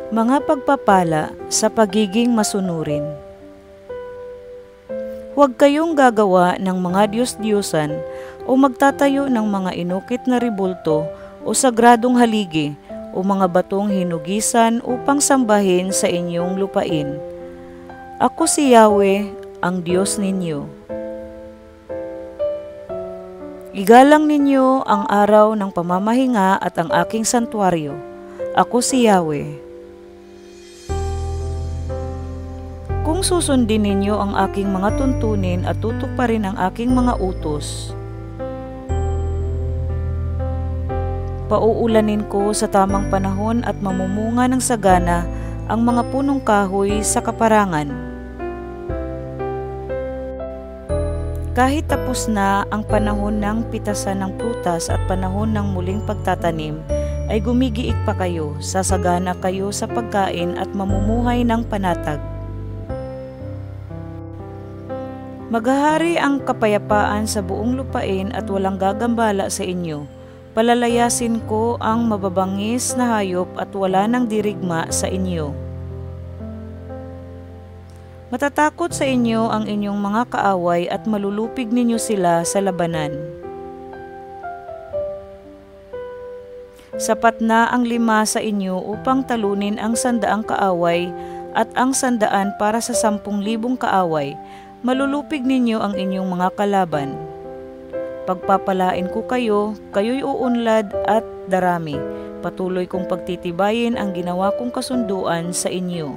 Mga pagpapala sa pagiging masunurin. Huwag kayong gagawa ng mga diyos-diyosan o magtatayo ng mga inukit na ribulto o sagradong haligi o mga batong hinugisan upang sambahin sa inyong lupain. Ako si Yahweh, ang Diyos ninyo. Igalang ninyo ang araw ng pamamahinga at ang aking santuaryo. Ako si Yahweh. Kung susundin ninyo ang aking mga tuntunin at tutuparin ang aking mga utos, pauulanin ko sa tamang panahon at mamumunga ng sagana ang mga punong kahoy sa kaparangan. Kahit tapos na ang panahon ng pitasan ng prutas at panahon ng muling pagtatanim, ay gumigiik pa kayo, sasagana kayo sa pagkain at mamumuhay ng panatag. Maghahari ang kapayapaan sa buong lupain at walang gagambala sa inyo. Palalayasin ko ang mababangis na hayop at wala nang dirigma sa inyo. Matatakot sa inyo ang inyong mga kaaway at malulupig ninyo sila sa labanan. Sapat na ang 5 sa inyo upang talunin ang 100 kaaway at ang 100 para sa 10,000 kaaway. Malulupig ninyo ang inyong mga kalaban. Pagpapalain ko kayo, kayo'y uunlad at darami. Patuloy kong pagtitibayin ang ginawa kong kasunduan sa inyo.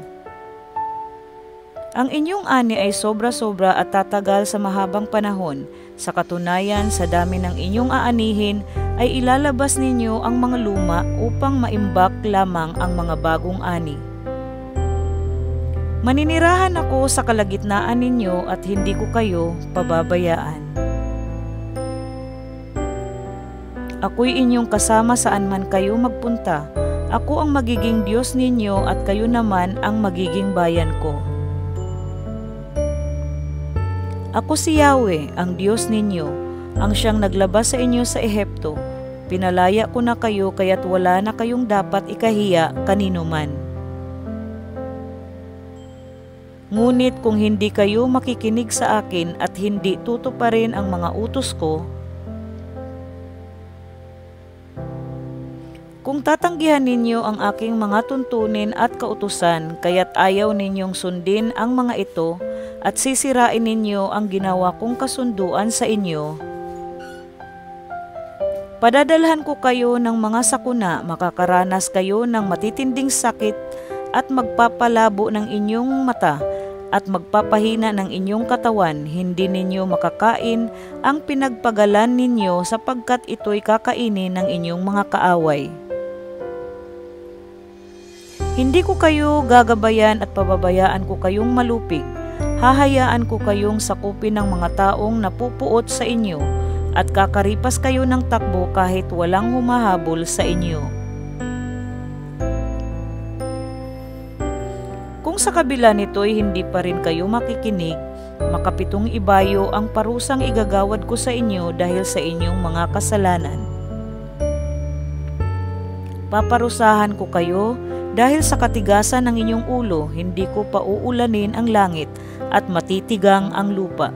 Ang inyong ani ay sobra-sobra at tatagal sa mahabang panahon. Sa katunayan, sa dami ng inyong aanihin, ay ilalabas ninyo ang mga luma upang maimbak lamang ang mga bagong ani. Maninirahan ako sa kalagitnaan ninyo at hindi ko kayo pababayaan. Ako'y inyong kasama saan man kayo magpunta. Ako ang magiging Diyos ninyo at kayo naman ang magiging bayan ko. Ako si Yahweh, ang Diyos ninyo, ang siyang naglabas sa inyo sa Ehipto. Pinalaya ko na kayo kaya't wala na kayong dapat ikahiya kanino man. Ngunit kung hindi kayo makikinig sa akin at hindi tutuparin ang mga utos ko, kung tatanggihan ninyo ang aking mga tuntunin at kautusan, kaya't ayaw ninyong sundin ang mga ito at sisirain ninyo ang ginawa kong kasunduan sa inyo, padadalhan ko kayo ng mga sakuna, makakaranas kayo ng matitinding sakit at magpapalabo ng inyong mata at magpapahina ng inyong katawan. Hindi ninyo makakain ang pinagpagalan ninyo sapagkat ito'y kakainin ng inyong mga kaaway. Hindi ko kayo gagabayan at pababayaan ko kayong malupig. Hahayaan ko kayong sakupin ng mga taong napupuot sa inyo at kakaripas kayo ng takbo kahit walang humahabol sa inyo. Kung sa kabila nito'y hindi pa rin kayo makikinig, makapitong ibayo ang parusang igagawad ko sa inyo dahil sa inyong mga kasalanan. Paparusahan ko kayo dahil sa katigasan ng inyong ulo, hindi ko pauulanin ang langit at matitigang ang lupa.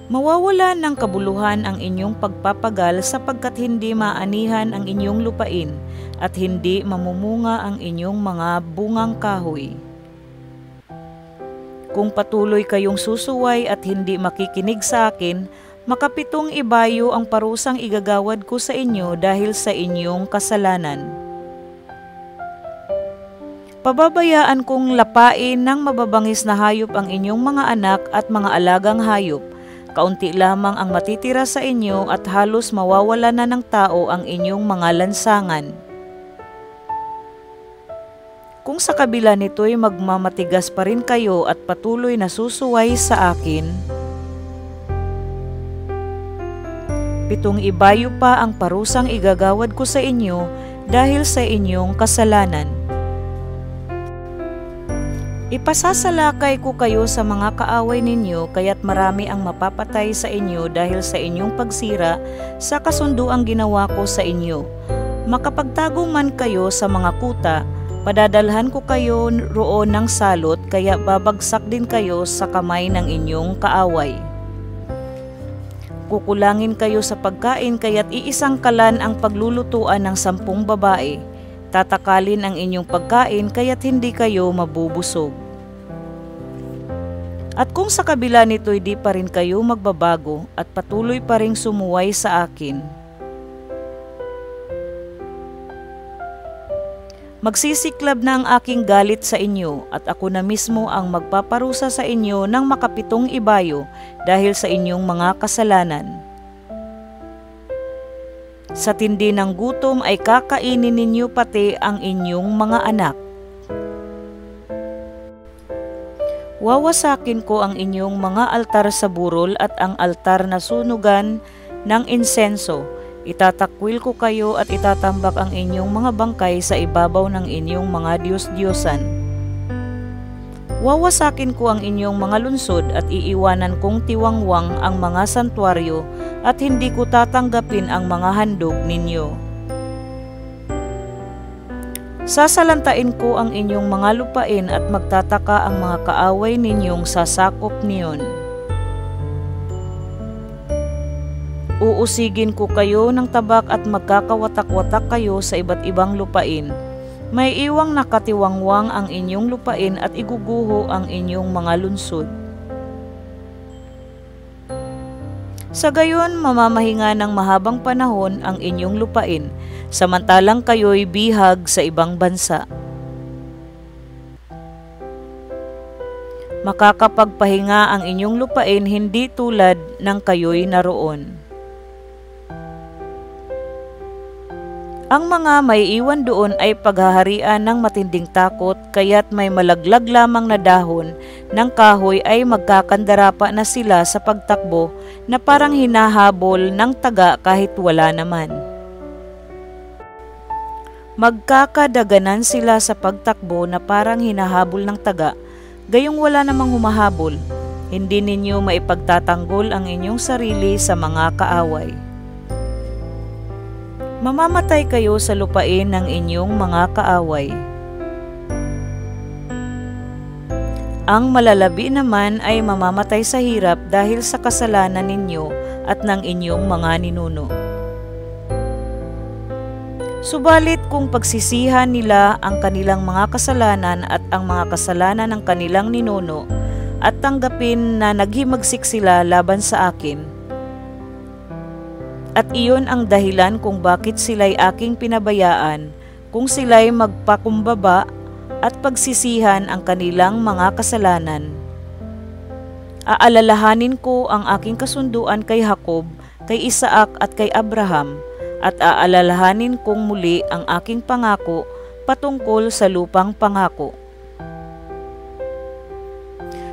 Mawawalan ng kabuluhan ang inyong pagpapagal sapagkat hindi maanihan ang inyong lupain at hindi mamumunga ang inyong mga bungang kahoy. Kung patuloy kayong susuway at hindi makikinig sa akin, makapitong ibayo ang parusang igagawad ko sa inyo dahil sa inyong kasalanan. Pababayaan kong lapain ng mababangis na hayop ang inyong mga anak at mga alagang hayop. Kaunti lamang ang matitira sa inyo at halos mawawala na ng tao ang inyong mga lansangan. Kung sa kabila nito'y magmamatigas pa rin kayo at patuloy na susuway sa akin, 7 ibayo pa ang parusang igagawad ko sa inyo dahil sa inyong kasalanan. Ipasasalakay ko kayo sa mga kaaway ninyo, kaya't marami ang mapapatay sa inyo dahil sa inyong pagsira sa kasunduang ginawa ko sa inyo. Makapagtago man kayo sa mga kuta, padadalhan ko kayo roon ng salot, kaya babagsak din kayo sa kamay ng inyong kaaway. Kukulangin kayo sa pagkain, kaya't iisang kalan ang paglulutuan ng 10 babae. Tatakalin ang inyong pagkain, kaya't hindi kayo mabubusog. At kung sa kabila nito'y di pa rin kayo magbabago at patuloy pa ring sumuway sa akin, magsisiklab na ang aking galit sa inyo at ako na mismo ang magpaparusa sa inyo ng makapitong ibayo dahil sa inyong mga kasalanan. Sa tindi ng gutom ay kakainin ninyo pati ang inyong mga anak. Wawasakin ko ang inyong mga altar sa burol at ang altar na sunugan ng insenso. Itatakwil ko kayo at itatambak ang inyong mga bangkay sa ibabaw ng inyong mga diyos-diyosan. Wawasakin ko ang inyong mga lunsod at iiwanan kong tiwangwang ang mga santuaryo at hindi ko tatanggapin ang mga handog ninyo. Sasalantain ko ang inyong mga lupain at magtataka ang mga kaaway ninyong sasakop niyon. Uusigin ko kayo ng tabak at magkakawatak-watak kayo sa iba't ibang lupain. May iwang nakatiwangwang ang inyong lupain at iguguho ang inyong mga lunsod. Sa gayon, mamamahinga ng mahabang panahon ang inyong lupain, samantalang kayo'y bihag sa ibang bansa. Makakapagpahinga ang inyong lupain hindi tulad ng kayo'y naroon. Ang mga may iwan doon ay paghaharian ng matinding takot, kaya't may malaglag lamang na dahon ng kahoy ay magkakandarapa na sila sa pagtakbo na parang hinahabol ng taga kahit wala naman. Magkakadaganan sila sa pagtakbo na parang hinahabol ng taga, gayong wala namang humahabol. Hindi ninyo maipagtatanggol ang inyong sarili sa mga kaaway. Mamamatay kayo sa lupain ng inyong mga kaaway. Ang malalabi naman ay mamamatay sa hirap dahil sa kasalanan ninyo at ng inyong mga ninuno. Subalit kung pagsisihan nila ang kanilang mga kasalanan at ang mga kasalanan ng kanilang ninuno at tanggapin na naghimagsik sila laban sa akin, at iyon ang dahilan kung bakit sila'y aking pinabayaan, kung sila'y magpakumbaba at pagsisihan ang kanilang mga kasalanan. Aalalahanin ko ang aking kasunduan kay Jacob, kay Isaac at kay Abraham, at aalalahanin kong muli ang aking pangako patungkol sa lupang pangako.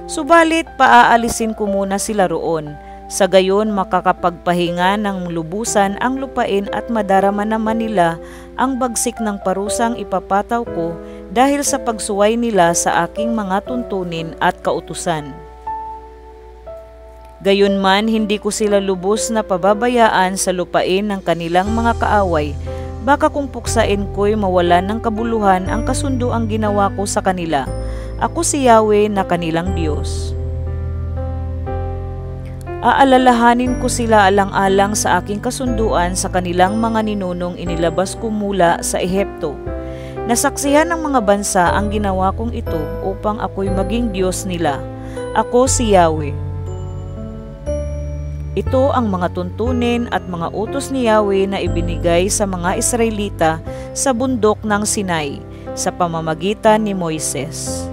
Subalit paaalisin ko muna sila roon. Sa gayon makakapagpahinga ng lubusan ang lupain at madarama naman nila ang bagsik ng parusang ipapataw ko dahil sa pagsuway nila sa aking mga tuntunin at kautusan. Gayunman hindi ko sila lubos na pababayaan sa lupain ng kanilang mga kaaway, baka kung puksain ko'y mawalan ng kabuluhan ang kasunduang ginawa ko sa kanila. Ako si Yahweh na kanilang Diyos. Aalalahanin ko sila alang-alang sa aking kasunduan sa kanilang mga ninunong inilabas ko mula sa Ehipto. Nasaksihan ng mga bansa ang ginawa kong ito upang ako'y maging Diyos nila. Ako si Yahweh. Ito ang mga tuntunin at mga utos ni Yahweh na ibinigay sa mga Israelita sa bundok ng Sinai sa pamamagitan ni Moises.